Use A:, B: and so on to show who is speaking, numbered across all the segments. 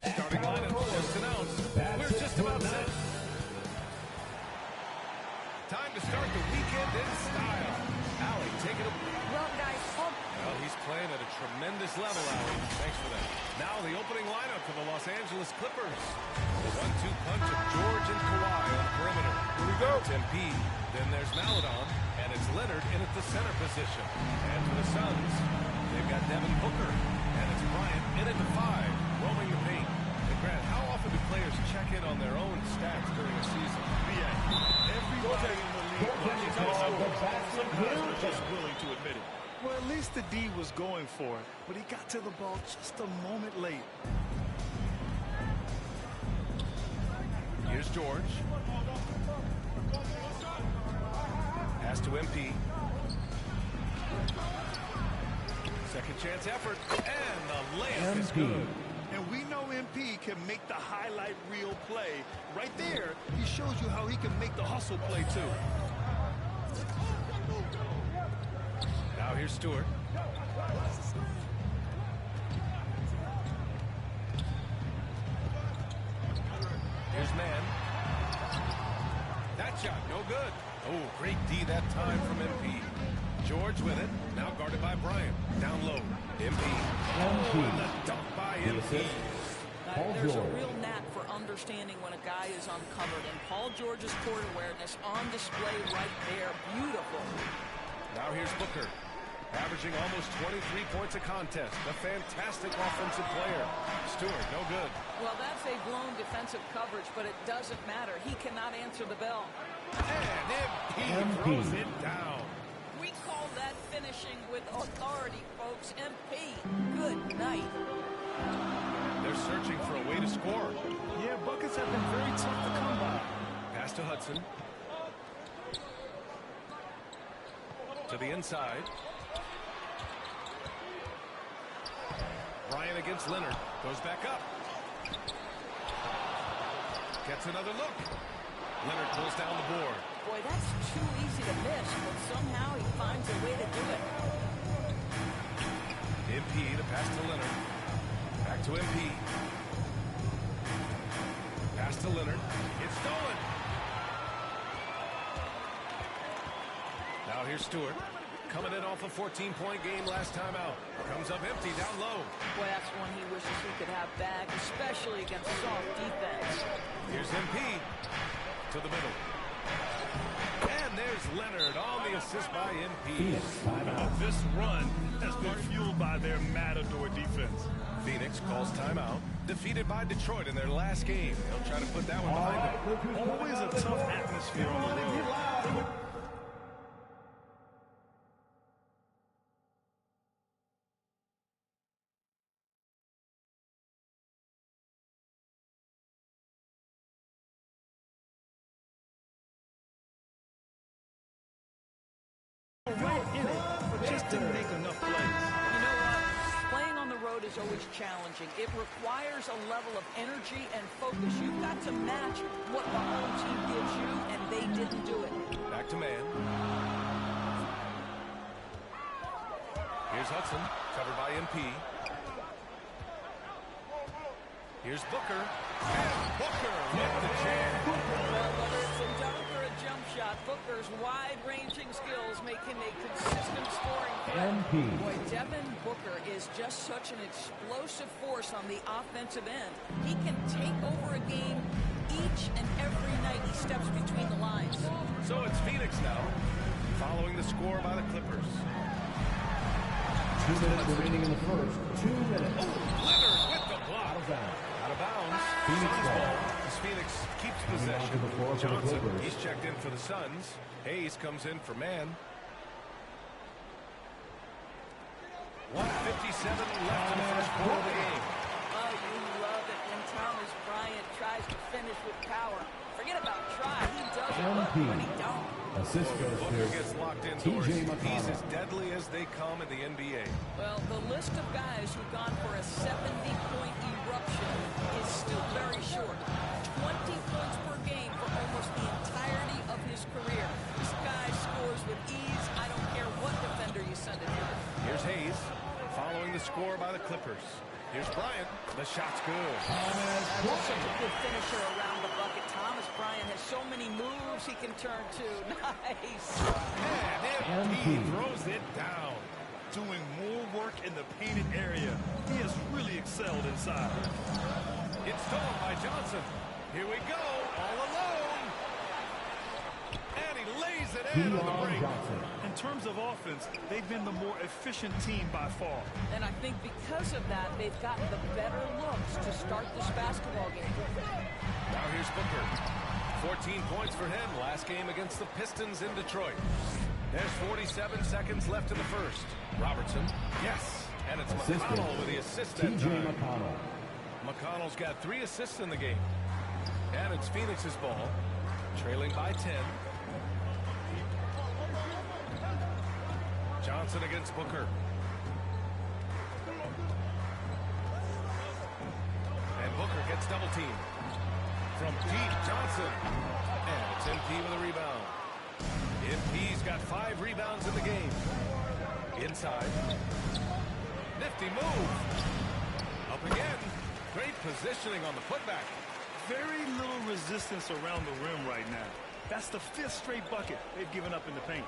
A: Starting lineup just announced. We're just about set. Time to start the weekend in style. Allie, taking it.
B: Well, guys,
A: Well, he's playing at a tremendous level, Allie. Thanks for that. Now the opening lineup for the Los Angeles Clippers. The 1-2 punch of George and Kawhi on the perimeter. Here we go. Embiid. Then there's Maledon, and it's Leonard in at the center position. And for the Suns, they've got Devin Booker, and it's Bryant in at the 5, roaming the paint. And Grant, how often do players check in on their own stats during a season?
C: Everybody in the league watching sometimes they're just willing to admit it. Well, at least the D was going for it, but he got to the ball just a moment late.
A: Here's George. Pass to MP. Second chance effort, and the layup is good.
C: And we know MP can make the highlight reel play. Right there, he shows you how he can make the hustle play, too.
A: Now here's Stewart. Here's Mann. That shot, no good. Oh, great D that time from MP. George with it. Now guarded by Bryant. Down low. MP. Oh, and the dunk by MP.
B: there's a real knack for understanding when a guy is uncovered, and Paul George's court awareness on display right there. Beautiful.
A: Now here's Booker. Averaging almost 23 points a contest. A fantastic offensive player. Stewart, no good.
B: Well, that's a blown defensive coverage, but it doesn't matter. He cannot answer the bell.
A: And MP throws it down.
B: We call that finishing with authority, folks. MP, good night.
A: They're searching for a way to score.
C: Yeah, buckets have been very tough to come by.
A: Pass to Hudson. To the inside. Bryant against Leonard. Goes back up. Gets another look. Leonard pulls down the board.
B: Boy, that's too easy to miss, but somehow he finds a way to do it.
A: MP to pass to Leonard. Back to MP. Pass to Leonard. It's stolen. Now here's Stewart. Coming in off a 14-point game last time out. Comes up empty down low.
B: Boy, that's one he wishes he could have back, especially against soft defense.
A: Here's MP to the middle. And there's Leonard on the assist by MP.
C: This run has been fueled by their matador defense.
A: Phoenix calls timeout. Defeated by Detroit in their last game. They'll try to put that one behind them.
C: Always a tough atmosphere on the road. Right in it, but just didn't make enough plays.
B: You know what? Playing on the road is always challenging. It requires a level of energy and focus. You've got to match what the home team gives you, and they didn't do it.
A: Back to Mann. Here's Hudson, covered by MP. Here's Booker. And Booker with the jam.
B: Well, whether it's a dunk or a jump shot, Booker's wide-ranging skills make him a consistent scoring threat. Boy, Devin Booker is just such an explosive force on the offensive end. He can take over a game each and every night he steps between the lines.
A: So it's Phoenix now, following the score by the Clippers.
D: 2 minutes remaining in the first. 2 minutes.
A: Oh, Leonard with the block. Out of bounds.
D: Phoenix ball.
A: As Phoenix keeps possession. Johnson, he's checked in for the Suns. Hayes comes in for Mann. 1:57 left in the first quarter of the game.
B: Oh, you love it when Thomas Bryant tries to finish with power. Forget about try. He does it when he don't.
D: Assist goes
A: Booker
D: to
A: gets locked indoors.
D: TJ
A: He's
D: McConnell.
A: as deadly as they come in the NBA.
B: Well, the list of guys who've gone for a 70-point eruption is still very short. 20 points per game for almost the entirety of his career. This guy scores with ease. I don't care what defender you send it to.
A: Here's Hayes, following the score by the Clippers. Here's Bryant. The shot's good.
B: That's such a good finisher around the bucket. Thomas Bryant has so many moves he can turn to. Nice.
A: And he throws it down.
C: Doing more work in the painted area. He has really excelled inside.
A: It's stolen by Johnson. Here we go, all alone. And he lays it in on the break.
C: In terms of offense, they've been the more efficient team by far.
B: And I think because of that, they've gotten the better looks to start this basketball game.
A: Now here's Booker. 14 points for him last game against the Pistons in Detroit. There's 47 seconds left in the first. Robertson, yes. And it's McConnell with the assist that time. McConnell's got 3 assists in the game. And it's Phoenix's ball, trailing by 10. Johnson against Booker. And Booker gets double teamed. From deep, Johnson. And it's MP with a rebound. MP's got 5 rebounds in the game. Inside. Nifty move. Up again. Great positioning on the putback.
C: Very little resistance around the rim right now. That's the 5th straight bucket they've given up in the paint.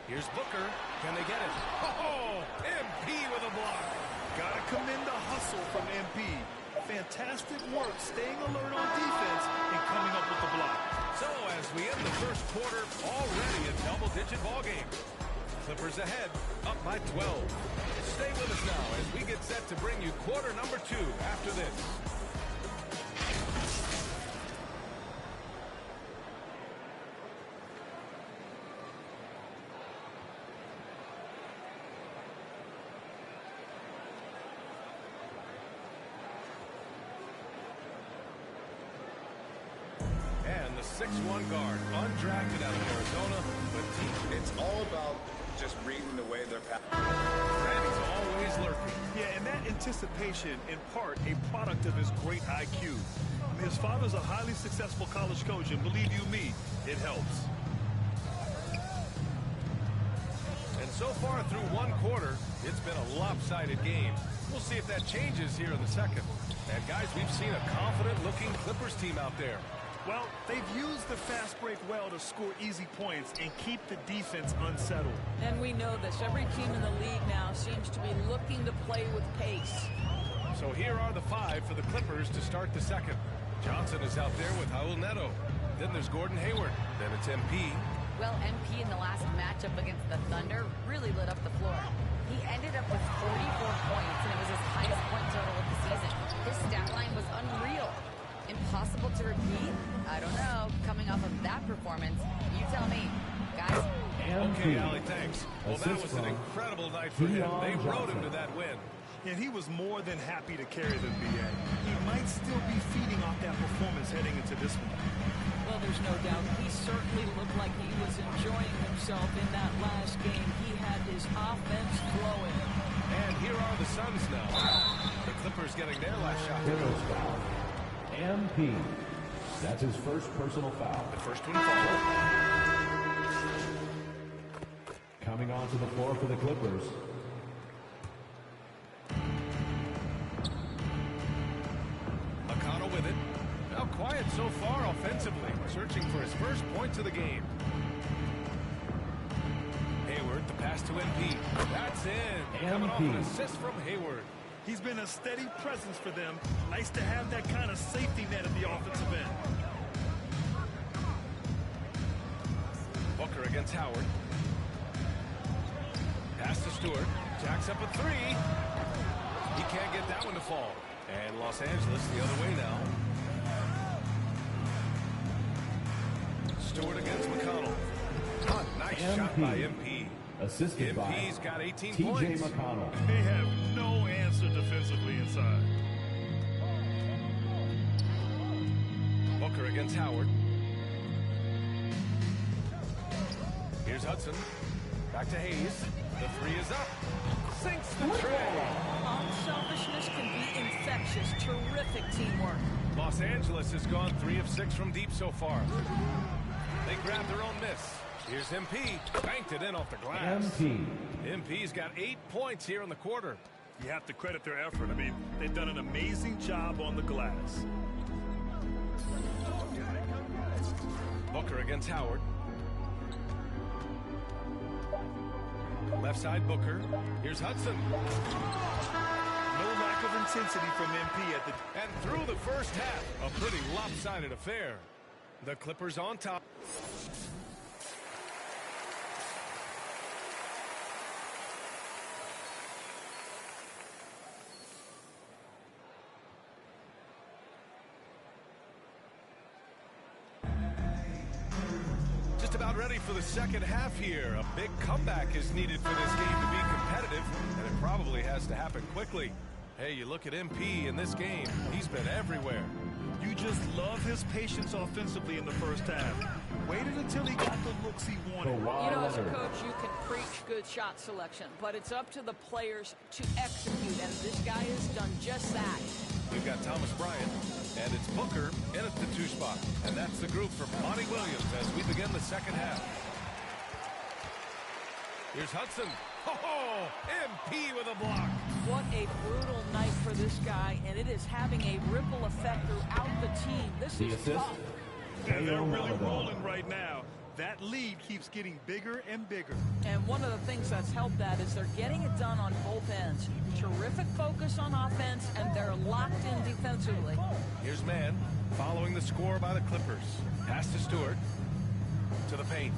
A: Here's Booker. Can they get it? Oh, MP with a block.
C: Gotta commend the hustle from MP. Fantastic work staying alert on defense and coming up with the block.
A: So as we end the first quarter, already a double-digit ball game. Clippers ahead, up by 12. Stay with us now as we get set to bring you quarter number 2 after this. And the 6'1" guard, undrafted out of Arizona, but
E: it's all about just reading the way they're passing.
A: Randy's always lurking.
C: Yeah, and that anticipation, in part, a product of his great IQ. His father's a highly successful college coach, and believe you me, it helps.
A: And so far through one quarter, it's been a lopsided game. We'll see if that changes here in the second. And guys, we've seen a confident-looking Clippers team out there.
C: Well, they've used the fast break well to score easy points and keep the defense unsettled.
B: And we know this. Every team in the league now seems to be looking to play with pace.
A: So here are the 5 for the Clippers to start the second. Johnson is out there with Raul Neto. Then there's Gordon Hayward. Then it's MP.
F: Well, MP in the last matchup against the Thunder really lit up the floor. He ended up with 44 points, and it was his highest point total of the season. His stat line was unreal. Impossible to repeat? I don't know. Coming off of that performance, you tell me. Guys?
A: Okay, Allie, thanks. Well, that was an incredible night for him. They rode him to that win.
C: And he was more than happy to carry them, B.A. He might still be feeding off that performance heading into this one.
B: Well, there's no doubt. He certainly looked like he was enjoying himself in that last game. He had his offense flowing.
A: And here are the Suns now. The Clippers getting their last shot.
D: MP. That's his first personal foul.
A: The first one fouled.
D: Coming onto the floor for the Clippers.
A: McConnell with it. Now quiet so far offensively, searching for his first points of the game. Hayward, the pass to MP. That's in. Coming off an assist from Hayward.
C: He's been a steady presence for them. Nice to have that kind of safety net at the offensive end.
A: Booker against Howard. Pass to Stewart. Jacks up a 3. He can't get that one to fall. And Los Angeles the other way now. Stewart against McConnell. Nice shot by MP.
D: Assisted by
A: MP's got 18
D: T.J.
A: points.
D: McConnell.
C: They have no answer defensively inside.
A: Booker against Howard. Here's Hudson. Back to Hayes. The 3 is up. Sinks the tray.
B: Unselfishness can be infectious. Terrific teamwork.
A: Los Angeles has gone 3 of 6 from deep so far. They grabbed their own miss. Here's MP. Banked it in off the glass.
D: MP.
A: MP's got 8 points here in the quarter.
C: You have to credit their effort. I mean, they've done an amazing job on the glass.
A: Booker against Howard. Left side Booker. Here's Hudson.
C: No lack of intensity from MP at the...
A: And through the first half, a pretty lopsided affair. The Clippers on top. Just about ready for the second half here. A big comeback is needed for this game to be competitive, and it probably has to happen quickly. Hey, you look at MP in this game, he's been everywhere.
C: You just love his patience offensively in the first half. Waited until he got the looks he wanted.
B: You know, as a coach, you can preach good shot selection, but it's up to the players to execute, and this guy has done just that.
A: We've got Thomas Bryant, and it's Booker in at the 2 spot. And that's the group for Monty Williams as we begin the second half. Here's Hudson. Oh, MP with a block.
B: What a brutal night for this guy, and it is having a ripple effect throughout the team. This is tough.
C: And they're really rolling right now. That lead keeps getting bigger and bigger.
B: And one of the things that's helped that is they're getting it done on both ends. Terrific focus on offense, and they're locked in defensively.
A: Here's Mann following the score by the Clippers. Pass to Stewart. To the paint.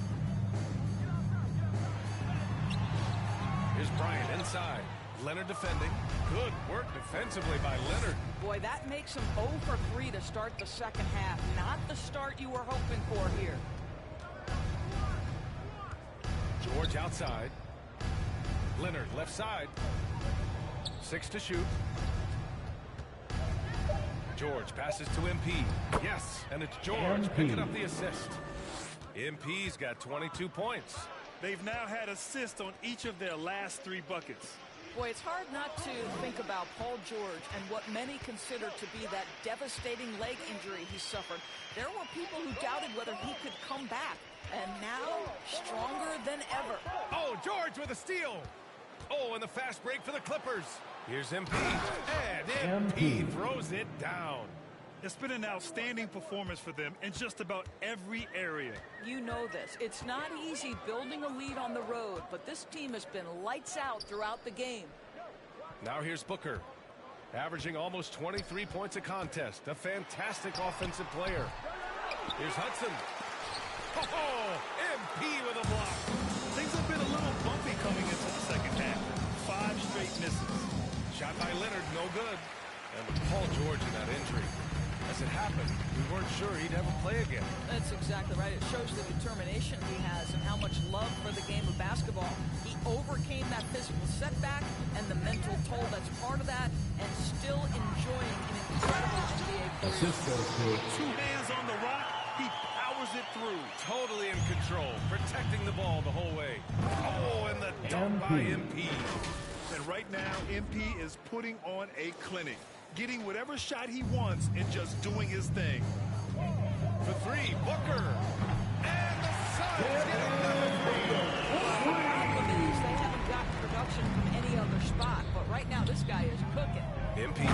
A: Here's Bryant inside. Leonard defending. Good work defensively by Leonard.
B: Boy, that makes him 0 for 3 to start the second half. Not the start you were hoping for here.
A: George outside. Leonard left side. 6 to shoot. George passes to MP. Yes, and it's George picking up the assist. MP's got 22 points.
C: They've now had assists on each of their last 3 buckets.
B: Boy, it's hard not to think about Paul George and what many consider to be that devastating leg injury he suffered. There were people who doubted whether he could come back, and now stronger than ever.
A: Oh, George with a steal. Oh, and the fast break for the Clippers. Here's MP, and MP throws it down.
C: It's been an outstanding performance for them in just about every area.
B: You know this. It's not easy building a lead on the road, but this team has been lights out throughout the game.
A: Now here's Booker, averaging almost 23 points a contest. A fantastic offensive player. Here's Hudson. Oh, MP with a block.
C: Things have been a little bumpy coming into the second half. 5 straight misses.
A: Shot by Leonard, no good. And with Paul George in that injury, as it happened, we weren't sure he'd ever play again.
B: That's exactly right. It shows the determination he has and how much love for the game of basketball. He overcame that physical setback and the mental toll that's part of that, and still enjoying an incredible NBA career.
D: Assist goes to
C: 2 hands on the rock. He powers it through.
A: Totally in control, protecting the ball the whole way. Oh, and the dunk by MP.
C: And right now, MP is putting on a clinic, getting whatever shot he wants and just doing his thing.
A: For 3, Booker. And the Suns get another 3.
B: The problem is they haven't gotten production from any other spot, but right now this guy is cooking.
A: MP.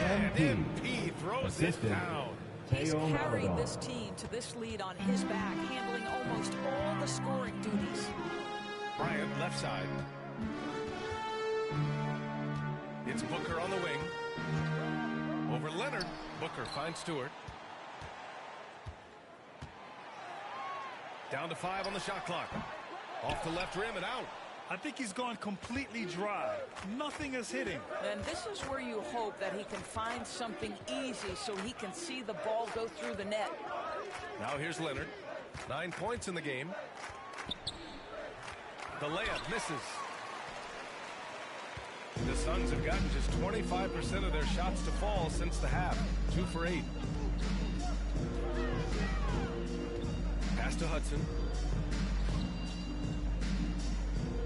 A: And MP throws it down.
B: He's carried this team to this lead on his back, handling almost all the scoring duties.
A: Bryant left side. It's Booker on the wing. Over Leonard. Booker finds Stewart. Down to 5 on the shot clock. Off the left rim and out.
C: I think he's gone completely dry. Nothing is hitting.
B: And this is where you hope that he can find something easy so he can see the ball go through the net.
A: Now here's Leonard. 9 points in the game. The layup misses. The Suns have gotten just 25% of their shots to fall since the half. 2 for 8. Pass to Hudson.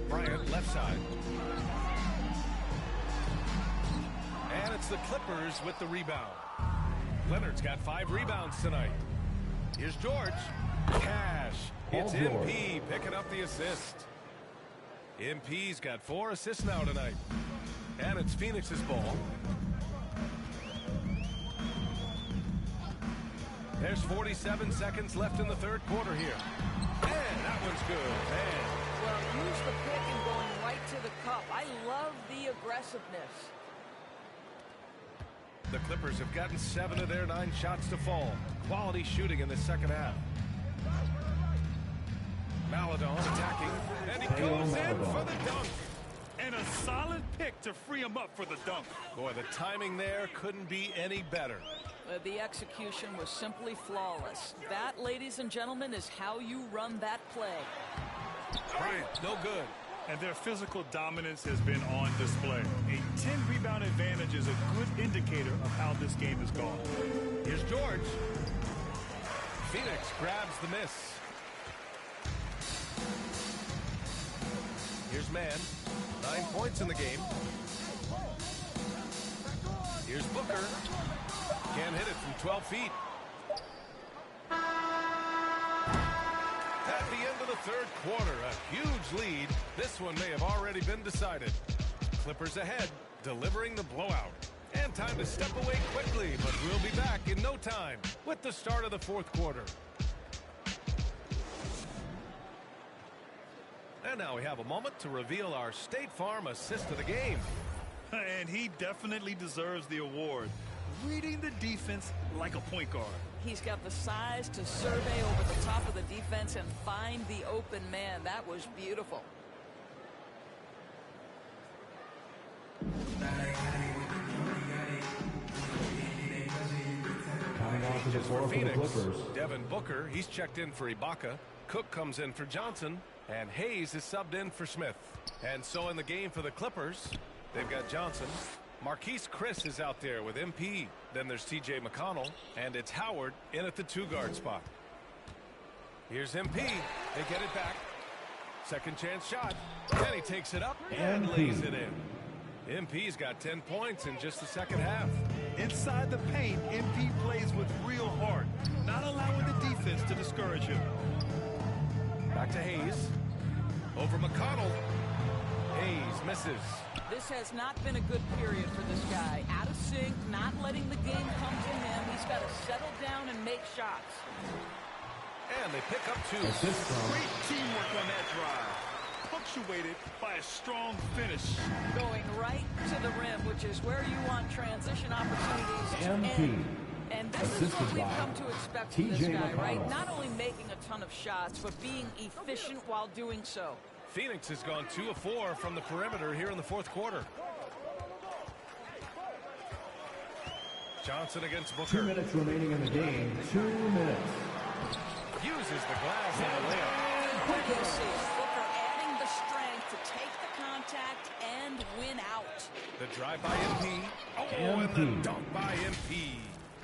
A: Bryant left side. And it's the Clippers with the rebound. Leonard's got 5 rebounds tonight. Here's George. Cash. It's MP picking up the assist. MP's got 4 assists now tonight. And it's Phoenix's ball. There's 47 seconds left in the third quarter here. And that one's good. Man.
B: Well, use the pick and going right to the cup. I love the aggressiveness.
A: The Clippers have gotten 7 of their 9 shots to fall. Quality shooting in the second half. Maledon attacking, and he goes in for the dunk.
C: And a solid pick to free him up for the dunk.
A: Boy, the timing there couldn't be any better.
B: The execution was simply flawless. That, ladies and gentlemen, is how you run that play.
A: Bryant, no good.
C: And their physical dominance has been on display. A 10-rebound advantage is a good indicator of how this game has gone.
A: Here's George. Phoenix grabs the miss. Here's Mann. 9 points in the game. Here's Booker. Can't hit it from 12 feet. At the end of the third quarter, a huge lead. This one may have already been decided. Clippers ahead, delivering the blowout. And time to step away quickly, but we'll be back in no time with the start of the fourth quarter. And now we have a moment to reveal our State Farm assist of the game.
C: And he definitely deserves the award. Reading the defense like a point guard.
B: He's got the size to survey over the top of the defense and find the open man. That was beautiful.
D: Coming on to the floor for the Clippers.
A: Devin Booker, he's checked in for Ibaka. Cook comes in for Johnson. And Hayes is subbed in for Smith. And so in the game for the Clippers, they've got Johnson. Marquise Chris is out there with MP. Then there's T.J. McConnell. And it's Howard in at the 2-guard spot. Here's MP. They get it back. Second chance shot. And he takes it up and lays it in. MP's got 10 points in just the second half.
C: Inside the paint, MP plays with real heart, not allowing the defense to discourage him.
A: Back to Hayes. Over McConnell. Hayes misses.
B: This has not been a good period for this guy. Out of sync, not letting the game come to him. He's got to settle down and make shots.
A: And they pick up 2.
C: Great teamwork on that drive. Punctuated by a strong finish.
B: Going right to the rim, which is where you want transition opportunities to end. And this is what we've come to expect from this guy, right? Not only making a ton of shots, but being efficient while doing so.
A: Phoenix has gone 2 of 4 from the perimeter here in the fourth quarter. Johnson against Booker.
D: 2 minutes remaining in the game. 2 minutes.
A: Uses the glass on the layup.
B: What do you see? Booker adding the strength to take the contact and win out.
A: The drive by MP. Oh, and the dunk by MP.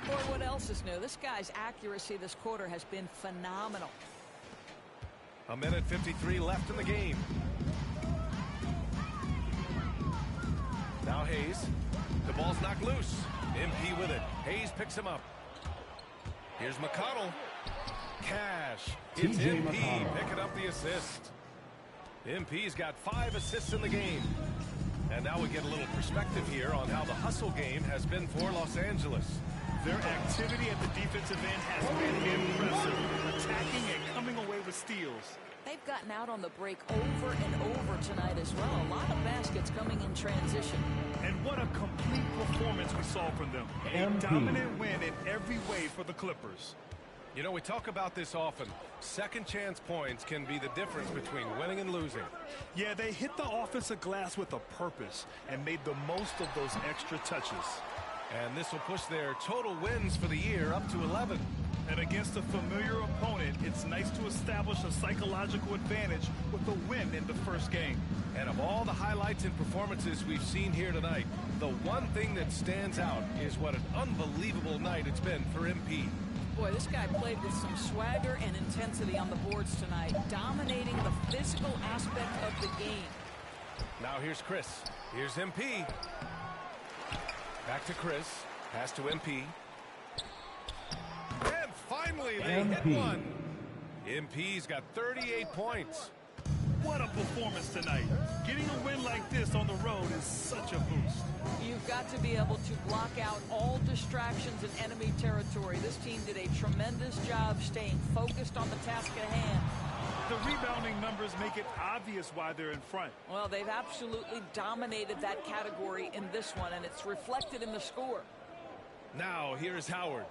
B: Boy, what else is new? This guy's accuracy this quarter has been phenomenal.
A: A minute 53 left in the game. Now Hayes. The ball's knocked loose. MP with it. Hayes picks him up. Here's McConnell. Cash. It's MP picking up the assist. MP's got 5 assists in the game. And now we get a little perspective here on how the hustle game has been for Los Angeles.
C: Their activity at the defensive end has been impressive, attacking and coming away with steals.
B: They've gotten out on the break over and over tonight as well. A lot of baskets coming in transition.
C: And what a complete performance we saw from them. A dominant win in every way for the Clippers.
A: You know, we talk about this often. Second chance points can be the difference between winning and losing.
C: Yeah, they hit the offensive glass with a purpose and made the most of those extra touches.
A: And this will push their total wins for the year up to 11.
C: And against a familiar opponent, it's nice to establish a psychological advantage with a win in the first game.
A: And of all the highlights and performances we've seen here tonight, the one thing that stands out is what an unbelievable night it's been for MP.
B: Boy, this guy played with some swagger and intensity on the boards tonight, dominating the physical aspect of the game.
A: Now here's Chris. Here's MP. Back to Chris. Pass to MP. And finally, they hit one. MP's got 38 points.
C: What a performance tonight. Getting a win like this on the road is such a boost.
B: You've got to be able to block out all distractions in enemy territory. This team did a tremendous job staying focused on the task at hand.
C: The rebounding numbers make it obvious why they're in front.
B: Well, they've absolutely dominated that category in this one, and it's reflected in the score.
A: Now, here's Howard.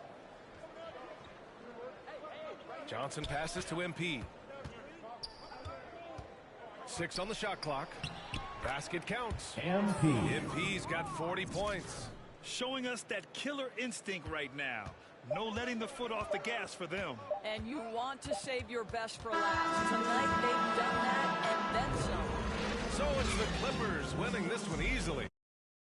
A: Johnson passes to MP. 6 on the shot clock. Basket counts. MP's got 40 points.
C: Showing us that killer instinct right now. No letting the foot off the gas for them.
B: And you want to save your best for last. Tonight they've done that and then some.
A: So it's the Clippers winning this one easily.